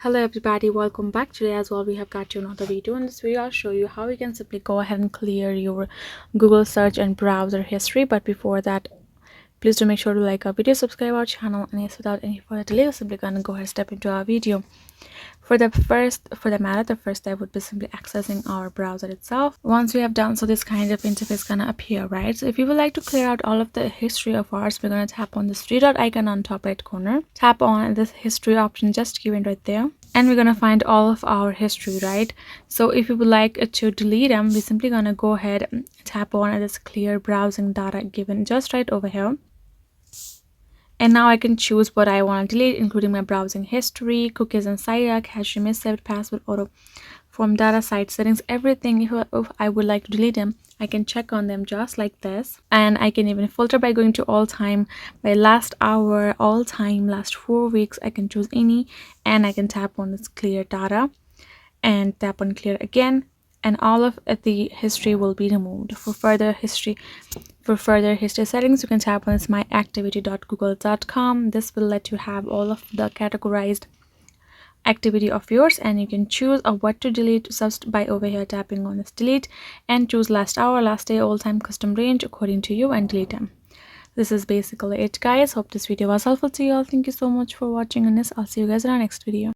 Hello everybody, welcome back. Today as well we have got you another video. In this video I'll show you how you can simply go ahead and clear your Google search and browser history. But before that, please do make sure to like our video, subscribe our channel, and yes, without any further delay we're simply gonna go ahead and step into our video. For the first step would be simply accessing our browser itself. Once we have done so, this kind of interface gonna appear, right? So if you would like to clear out all of the history of ours, we're gonna tap on this three dot icon on top right corner, tap on this history option just given right there, and we're gonna find all of our history, right? So if you would like to delete them, we're simply gonna go ahead and tap on this clear browsing data given just right over here. And now I can choose what I want to delete, including my browsing history, cookies and site cache, saved password, auto from data, site settings, everything. If I would like to delete them, I can check on them just like this. And I can even filter by going to all time, by last hour, all time, last 4 weeks. I can choose any, and I can tap on this clear data and tap on clear again, and all of the history will be removed. For further history settings, you can tap on this myactivity.google.com. This will let you have all of the categorized activity of yours, and you can choose what to delete just by over here tapping on this delete, and choose last hour, last day, all time, custom range according to you, and delete them. This is basically it, guys. Hope this video was helpful to you all. Thank you so much for watching, and this I'll see you guys in our next video.